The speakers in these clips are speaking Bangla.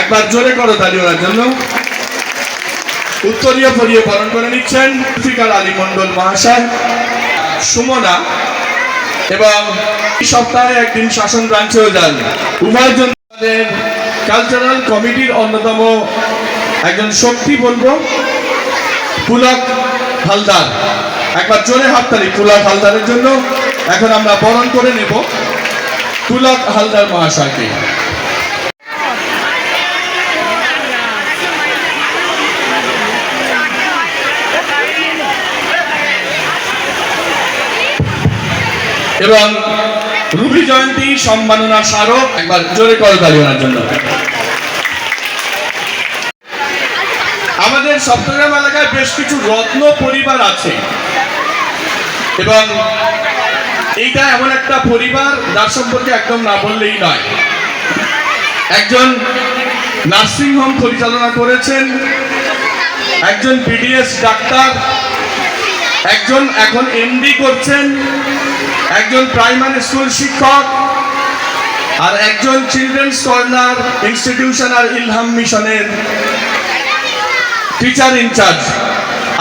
একবার জোরে করো তালি ওনার জন্য। উত্তরীয় পরিয়ে বরণ করে নিচ্ছেন জুলফিকার আলী মন্ডল মহাশয়, সুমনা, এবং সপ্তাহে একদিন শাসন ব্রাঞ্চেও যান। উভয়ের জন্য কালচারাল কমিটির অন্যতম একজন শক্তি বলবো পুলক হালদার। একবার জোরে হাততালি পুলক হালদারের জন্য। এখন আমরা বরণ করে নেব পুলক হালদার মহাশয়কে। এবং রুবি জয়ন্তী সম্মাননা স্মারক, একবার জোরে করতালি ওনার জন্য। আমাদের চট্টগ্রাম এলাকায় বেশ কিছু রত্ন পরিবার আছে এবং এইটা এমন একটা পরিবার যার সম্পর্কে একদম না বললেই নয়। একজন নার্সিং হোম পরিচালনা করেছেন, একজন বিডিএস ডাক্তার, একজন এখন এমডি করছেন, একজন প্রাইমারি স্কুল শিক্ষক, আর একজন চিলড্রেন্স কর্নার ইনস্টিটিউশন আর ইলহাম মিশনের teacher in charge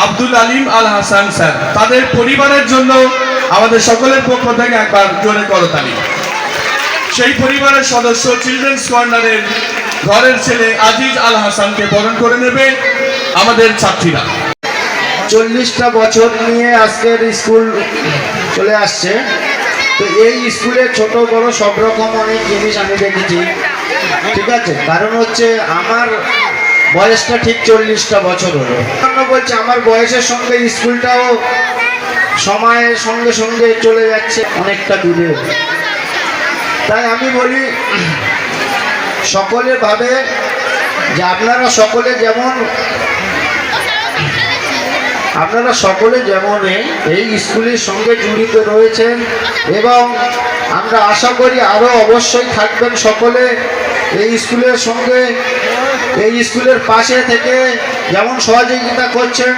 Abdul Alim Al Hasan sir. তাদের পরিবারের জন্য আমাদের সকলের পক্ষ থেকে একবার জোরে করতালি। সেই পরিবারের সদস্য চিলড্রেন্স কর্নারের ঘরের ছেলে আজিজ আল হাসানকে বরণ করে নেবে আমাদের ছাত্রীরা। 40টা বছর নিয়ে আজকের স্কুল চলে আসছে। তো এই স্কুলে ছোট বড় সব রকম অনেক জিনিস আমি দেখেছি, ঠিক আছে। কারণ হচ্ছে আমার বয়সটা ঠিক 40টা বছর হলো। বলছে আমার বয়সের সঙ্গে স্কুলটাও সময়ের সঙ্গে সঙ্গে চলে যাচ্ছে অনেকটা দূরে। তাই আমি বলি সকলে ভাবে যে আপনারা সকলে যেমন এই স্কুলের সঙ্গে জড়িত রয়েছেন এবং আমরা আশা করি আরও অবশ্যই থাকবেন সকলে এই স্কুলের সঙ্গে, এই স্কুলের পাশে থেকে যেমন সহযোগিতা করছেন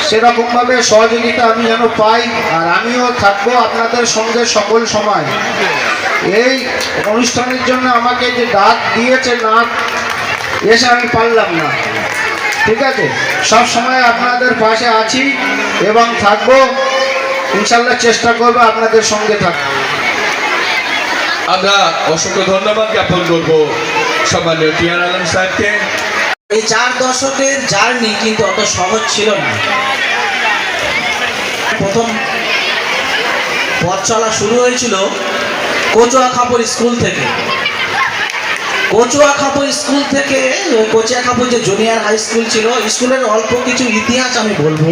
সেরকমভাবে সহযোগিতা আমি যেন পাই, আর আমিও থাকবো আপনাদের সঙ্গে সকল সময়। এই অনুষ্ঠানের জন্য আমাকে যে ডাক দিয়েছে, না এসে আমি পারলাম না, ঠিক আছে। সব সময় আপনাদের পাশে আছি এবং থাকবো, ইনশাল্লাহ চেষ্টা করবো আপনাদের সঙ্গে থাকবো। আমরা অসংখ্য ধন্যবাদ জ্ঞাপন করবো সম্মানীয় টিআর আলম সাহেবকে। এই 4 দশকের জার্নি কিন্তু অত সহজ ছিল না। প্রথম পথ চলা শুরু হয়েছিল কচুয়াখাপুর স্কুল থেকে। কচুয়াখাপুর স্কুল থেকে কচুয়াখাপুর যে জুনিয়র হাই স্কুল ছিল, স্কুলের অল্প কিছু ইতিহাস আমি বলবো।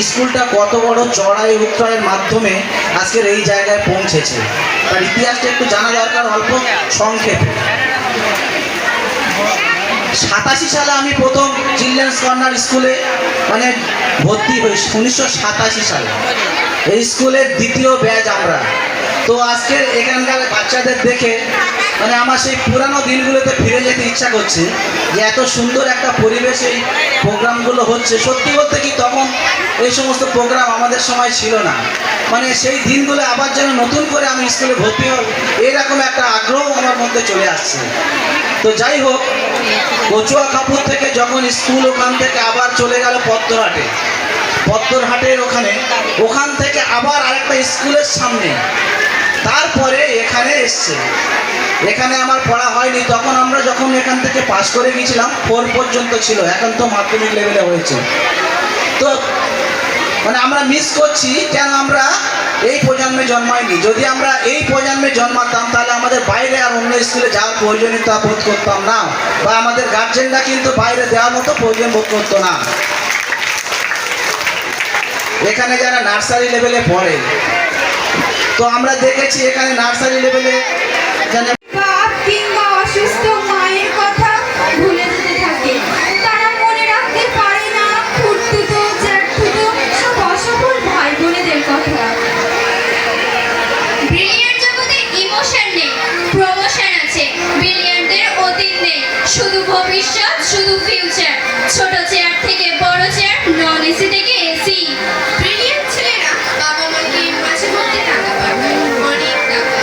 স্কুলটা কত বড় চড়াই উত্তরায়ের মাধ্যমে আজকের এই জায়গায় পৌঁছেছে, তার ইতিহাসটা একটু জানা দরকার অল্প সংক্ষেপে। 87 সালে আমি প্রথম চিলড্রেন্স কর্নার স্কুলে ভর্তি হই, 1987 সালে। এই স্কুলের দ্বিতীয় ব্যাচ আমরা। তো আজকের এখানকার বাচ্চাদের দেখে আমার সেই পুরানো দিনগুলোতে ফিরে যেতে ইচ্ছা করছে, যে এত সুন্দর একটা পরিবেশে এই প্রোগ্রামগুলো হচ্ছে। সত্যি বলতে কি তখন এই সমস্ত প্রোগ্রাম আমাদের সময় ছিল না। সেই দিনগুলো আবার যেন নতুন করে আমি স্কুলে ভর্তি হব, এরকম একটা আগ্রহ আমার মধ্যে চলে আসছে। তো যাই হোক, কচুয়াখাপুর থেকে যখন স্কুল ওখান থেকে আবার চলে গেল পদ্মরহাটের ওখান থেকে আবার আরেকটা স্কুলের সামনে, তারপরে এখানে এসছে। এখানে আমার পড়া হয়নি তখন, আমরা যখন এখান থেকে পাস করে গিয়েছিলাম 4 পর্যন্ত ছিল, এখন তো মাধ্যমিক লেভেলে হয়েছে। তো আমরা মিস করছি কেন আমরা এই প্রজন্মে জন্মাইনি। যদি আমরা এই প্রজন্মে জন্মাতাম তাহলে আমাদের বাইরে আর অন্য স্কুলে যাওয়ার প্রয়োজনীয়তা বোধ করতাম না, বা আমাদের গার্জেনরা কিন্তু বাইরে দেওয়ার মতো প্রয়োজন বোধ করতো না। এখানে যারা নার্সারি লেভেলে পড়ে, তো আমরা দেখেছি এখানে নার্সারি লেভেলে অসুস্থ মায়ের কথা ভুলে যেতে থাকে। তারা মনে রাখতে পারে না খুঁড়তুতো জ্যাঠতুতো সব অসফল ভাই বোনেদের কথা। ব্রিলিয়ান্ট জগতে ইমোশন নেই, প্রমোশন আছে। ব্রিলিয়ান্টদের অতীত নেই, শুধু ভবিষ্যৎ, শুধু ফিউচার। ছোট চেয়ার থেকে বড় চেয়ার, নন এসি থেকে এসি। ব্রিলিয়ান্ট ছেলেরা বাবা মাকে মাঝে মধ্যে টাকা পাঠায়, অনেক টাকা।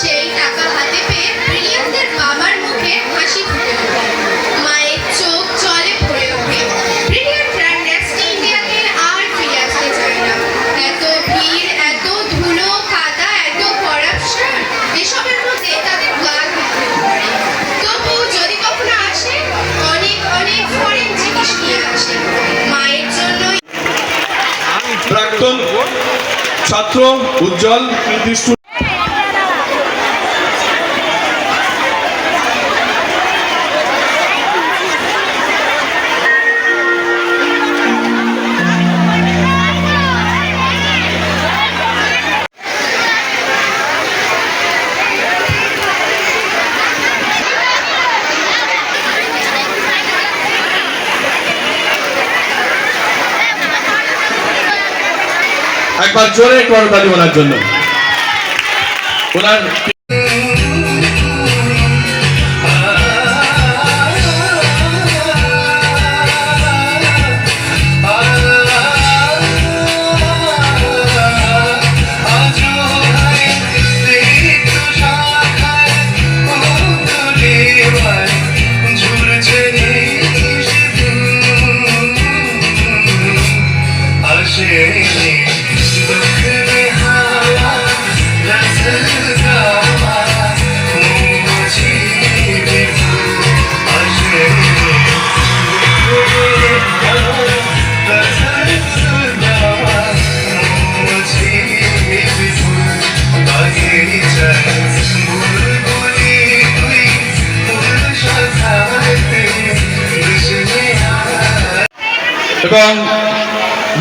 সেই টাকা হাতে পেয়ে ব্রিলিয়ান্টদের বাবার মুখে হাসি ফুটে ছাত্র উজ্জ্বল নির্দিষ্ট একবার জোরে করতালি ওনার জন্য। ওনার এবং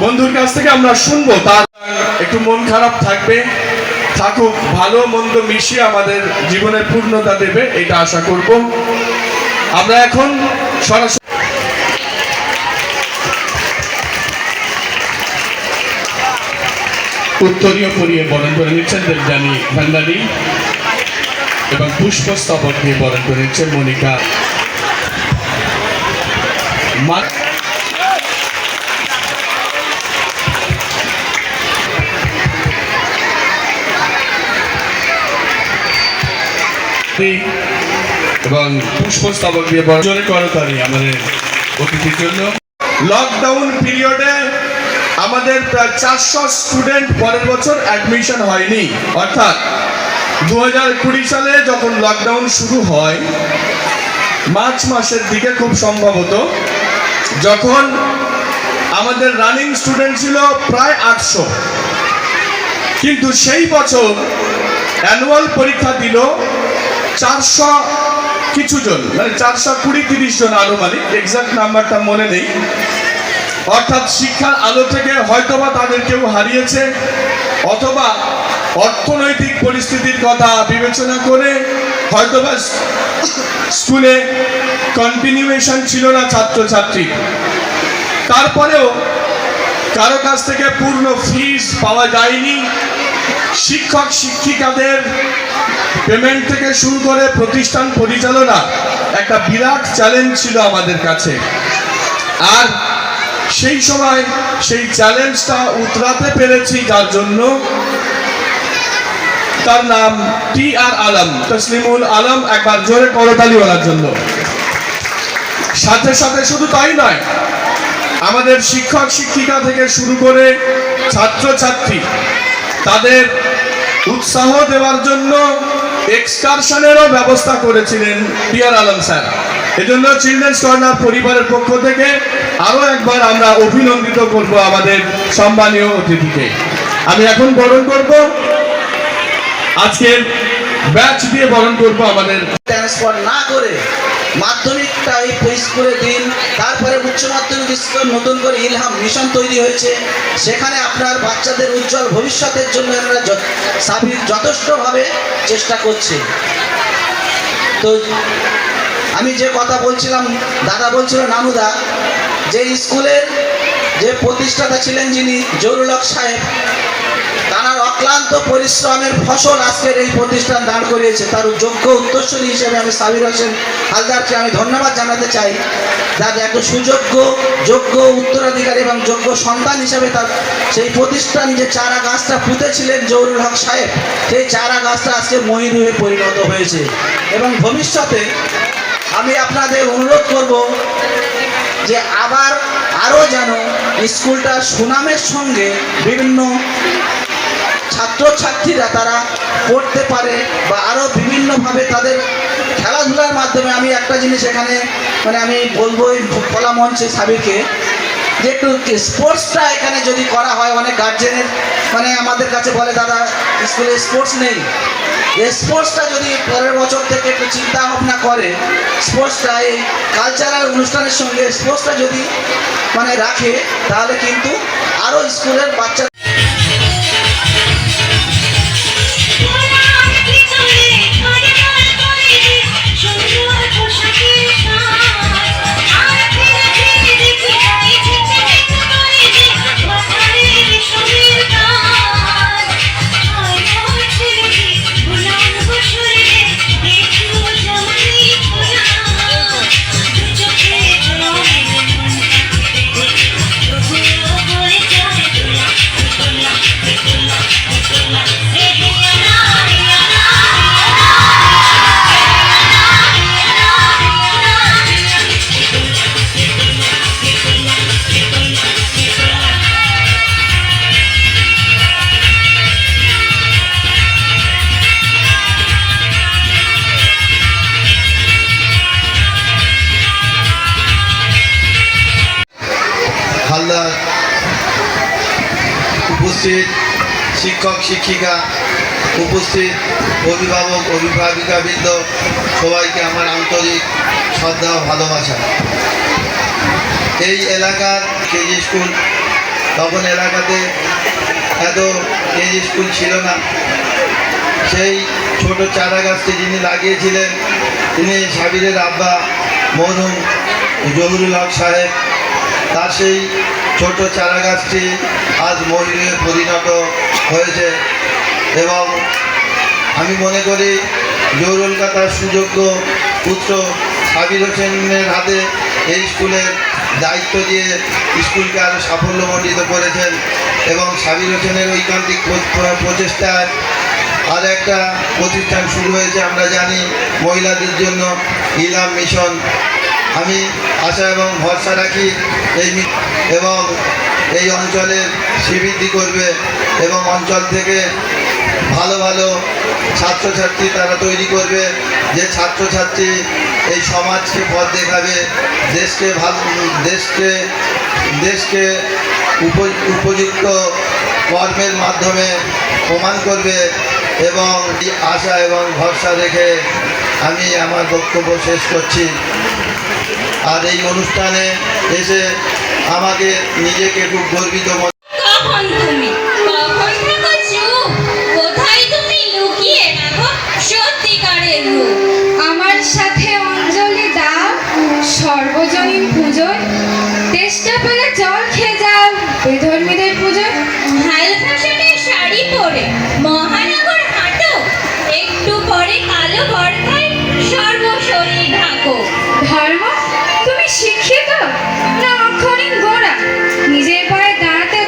বন্ধুর কাছ থেকে আমরা শুনবো, তার একটু মন খারাপ থাকবে, থাকুক, ভালো মন্দ মিশিয়ে আমাদের জীবনের পূর্ণতা দেবে, এটা আশা করব। আমরা এখন সরাসরি উত্তরীয় পরিয়ে বরণ করে নিচ্ছেন দেবযানী ভান্ডারী এবং পুষ্পস্তবক দিয়ে বরণ করে নিচ্ছেন মনিকা এবং পুষ্পস্তবক দিয়ে বর্জনে করতালি আমাদের অতিথির জন্য। লকডাউন পিরিয়ডে আমাদের প্রায় 400 স্টুডেন্ট পরের বছর অ্যাডমিশন হয়নি, অর্থাৎ 2020 সালে যখন লকডাউন শুরু হয় মার্চ মাসের দিকে খুব সম্ভবত, যখন আমাদের রানিং স্টুডেন্ট ছিল প্রায় 800, কিন্তু সেই বছর অ্যানুয়াল পরীক্ষা দিল 400 কিছু জন, মানে 420-30 জন আনুমানিক, এক্সাক্ট নাম্বারটা মনে নেই। অর্থাৎ শিক্ষার আলো থেকে হয়তোবা তাদের কেউ হারিয়েছে, অথবা অর্থনৈতিক পরিস্থিতির কথা বিবেচনা করে হয়তোবা স্কুলে কন্টিনিউয়েশন ছিল না ছাত্রছাত্রী। তারপরেও কারো কাছ থেকে পূর্ণ ফিস পাওয়া যায়নি। শিক্ষক শিক্ষিকাদের পেমেন্ট থেকে শুরু করে প্রতিষ্ঠান পরিচালনা একটা বিরাট চ্যালেঞ্জ ছিল আমাদের কাছে। আর সেই সময় সেই চ্যালেঞ্জটা উতরাতে পেরেছি, যার জন্য তার নাম টি.আর. আলম, তসলিমুল আলম, একবার জোরে করতালি ওনার জন্য। সাথে সাথে শুধু তাই নয়, আমাদের শিক্ষক শিক্ষিকা থেকে শুরু করে ছাত্রছাত্রী তাদের উৎসাহ দেওয়ার জন্য এক্সকারশনেরও ব্যবস্থা করেছিলেন টি.আর. আলম স্যার। এজন্য চিলড্রেন্স কর্নার পরিবারের পক্ষ থেকে আরও একবার আমরা অভিনন্দিত করব আমাদের সম্মানীয় অতিথিকে। আমি এখন বরণ করব, আজকের ব্যাচ দিয়ে বরণ করব আমাদের। ট্রান্সফার না করে মাধ্যমিকটা এই স্কুলে দিন, তারপরে উচ্চ মাধ্যমিক স্কুল নতুন করে ইলহাম মিশন তৈরি হয়েছে, সেখানে আপনার বাচ্চাদের উজ্জ্বল ভবিষ্যতের জন্য আমরা সাবির যথেষ্টভাবে চেষ্টা করছি। তো আমি যে কথা বলছিলাম, দাদা বলছিল নানুদা, যে স্কুলের যে প্রতিষ্ঠাতা ছিলেন যিনি জহুরুল হক সাহেব, তার অক্লান্ত পরিশ্রমের ফসল আজকের এই প্রতিষ্ঠান দান করিয়েছে। তার যোগ্য উত্তরসূরি হিসেবে আমি সাবির হোসেন হালদারকে আমি ধন্যবাদ জানাতে চাই। যার এত সুযোগ্য যোগ্য উত্তরাধিকারী এবং যোগ্য সন্তান হিসেবে তার সেই প্রতিষ্ঠান যে চারা গাছটা পুঁতেছিলেন জহুরুল হক সাহেব, সেই চারা গাছটা আজকে মহিরুহে পরিণত হয়েছে। এবং ভবিষ্যতে আমি আপনাদের অনুরোধ করব যে আবার আরও যেন স্কুলটা সুনামের সঙ্গে বিভিন্ন ছাত্রছাত্রীরা তারা পড়তে পারে, বা আরও বিভিন্নভাবে তাদের খেলাধুলার মাধ্যমে। আমি একটা জিনিস এখানে আমি বলবো এই খোলা মঞ্চে সাবিরকে, যে একটু স্পোর্টসটা এখানে যদি করা হয়, অনেক গার্জেনের মানে আমাদের কাছে বলে দাদা স্কুলে স্পোর্টস নেই, এই স্পোর্টসটা যদি পরের বছর থেকে একটু চিন্তা ভাবনা করে, স্পোর্টসটা এই কালচারাল অনুষ্ঠানের সঙ্গে স্পোর্টসটা যদি মানে রাখে, তাহলে কিন্তু আরও স্কুলের বাচ্চা হালদার, উপস্থিত শিক্ষক শিক্ষিকা, উপস্থিত অভিভাবক অভিভাবিকাবৃন্দ, সবাইকে আমার আন্তরিক শ্রদ্ধা ও ভালোবাসা। এই এলাকার কেজি স্কুল, তখন এলাকাতে এত কেজি স্কুল ছিল না। সেই ছোট চারা গাছটি যিনি লাগিয়েছিলেন তিনি সাবিরের আব্বা মরহুম জহুরুল হক সাহেব। তার সেই ছোট চারা গাছটি আজ ময়ূরে পরিণত হয়েছে এবং আমি মনে করি জহুরুল কাকার সুযোগ্য পুত্র সাবির হোসেনের হাতে এই স্কুলের দায়িত্ব দিয়ে স্কুলকে আরও সাফল্যমণ্ডিত করেছেন এবং সাবির হোসেনের ঐকান্তিক প্রচেষ্টায় আর একটা প্রতিষ্ঠান শুরু হয়েছে আমরা জানি মহিলাদের জন্য ইলাম মিশন। আমি আশা এবং ভরসা রাখি এবং এই অঞ্চলের শ্রীবৃদ্ধি করবে এবং অঞ্চল থেকে ভালো ভালো ছাত্রছাত্রী তারা তৈরি করবে, যে ছাত্রছাত্রী এই সমাজকে পথ দেখাবে, দেশকে উপযুক্ত কর্মের মাধ্যমে প্রমাণ করবে এবং এই আশা এবং ভরসা রেখে আমি আমার বক্তব্য শেষ করছি। আর এই অনুষ্ঠানে এসে আমাকে নিজেকে খুব গর্বিত মনে কখন তুমি কখন থাকো চুপ, কোথায় তুমি লুকিয়ে রাখো সত্যিকারের রূপ। আমার সাথে অঞ্জলি দাও সর্বজনীন পুজোয়, তেষ্টা পেলে জল খেয়ে যাও বেধর্মীদের পুজোয়। হাল ফ্যাশনের শাড়ি পরে মহানগর হাঁটো, একটু পরে কালো বর্ষায় সর্বশরীর ঢাকো। ধর্ম তুমি শিক্ষিত না অক্ষরিক গোড়া, নিজের পায়ে দাঁড়াতে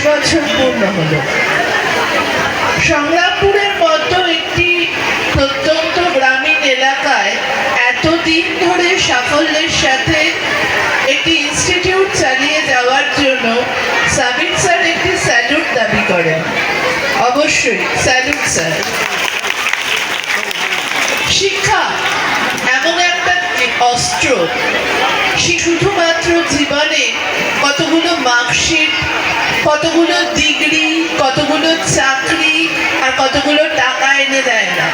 বছর পূর্ণ হলো। সংগ্রামপুরের মতো একটি প্রত্যন্ত গ্রামীণ এলাকায় এতদিন ধরে সাফল্যের সাথে একটি ইনস্টিটিউট চালিয়ে যাওয়ার জন্য সাবির স্যার একটি স্যালুট দাবি করেন। অবশ্যই স্যালুট স্যার। শিক্ষা এমন একটা অস্ত্র, শুধুমাত্র জীবনে কতগুলো মার্কশিট, কতগুলো ডিগ্রি, কতগুলো চাকরি আর কতগুলো টাকা এনে দেয় না।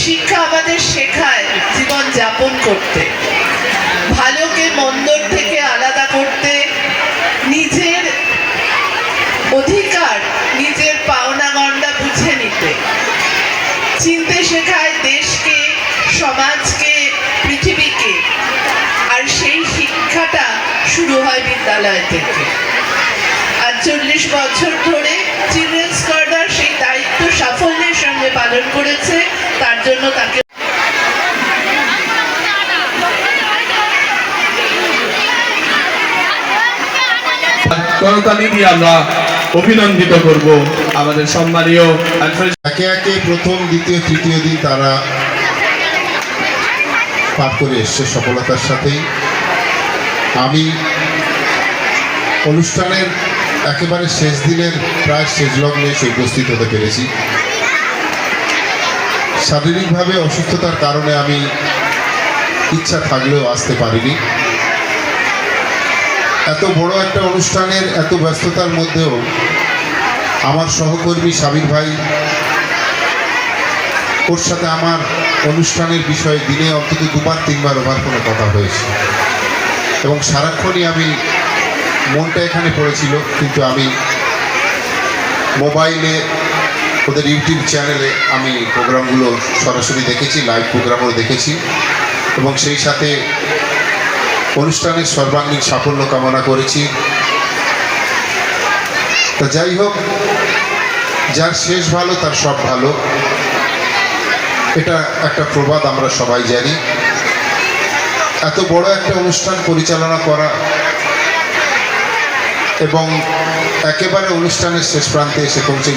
শিক্ষা আমাদের শেখায় জীবন যাপন করতে, ভালোকে মন্দর থেকে আলাদা করতে, নিজের অধিকার, নিজের পাওনা গণ্ডা বুঝে নিতে, চিনতে শেখায় দেশকে, সমাজকে, পৃথিবীকে। আর সেই শিক্ষাটা শুরু হয় বিদ্যালয় থেকে। আর 40 বছর ধরে চিলড্রেন্স কর্নার সেই দায়িত্ব সাফল্যের সঙ্গে পালন করেছে। তার জন্য তাকে করতালি দিয়ে আমরা অভিনন্দিত করব আমাদের সম্মানীয় আলফ্রেড। একে একে প্রথম, দ্বিতীয়, তৃতীয় দিন তারা পার করে এসছে সফলতার সাথেই। আমি অনুষ্ঠানের একেবারে শেষ দিনের প্রায় শেষ লগ্নে এসে উপস্থিত হতে পেরেছি। শারীরিকভাবে অসুস্থতার কারণে আমি ইচ্ছা থাকলেও আসতে পারিনি। এত বড় একটা অনুষ্ঠানের এত ব্যস্ততার মধ্যেও আমার সহকর্মী সাবির ভাই, ওর সাথে আমার অনুষ্ঠানের বিষয়ে দিনে অন্তত 2-3 ওভার ফোনে কথা হয়েছে এবং সারাক্ষণই আমি মনটা এখানে পড়েছিল, কিন্তু আমি মোবাইলে ওদের ইউটিউব চ্যানেলে আমি প্রোগ্রামগুলো সরাসরি দেখেছি, লাইভ প্রোগ্রামও দেখেছি এবং সেই সাথে অনুষ্ঠানের সর্বাঙ্গীন সাফল্য কামনা করেছি। তা যাই হোক, যার শেষ ভালো তার সব ভালো, এটা একটা প্রবাদ আমরা সবাই জানি। এত বড় একটা অনুষ্ঠান পরিচালনা করা এবং একেবারে অনুষ্ঠানের শেষ প্রান্তে এসে পৌঁছে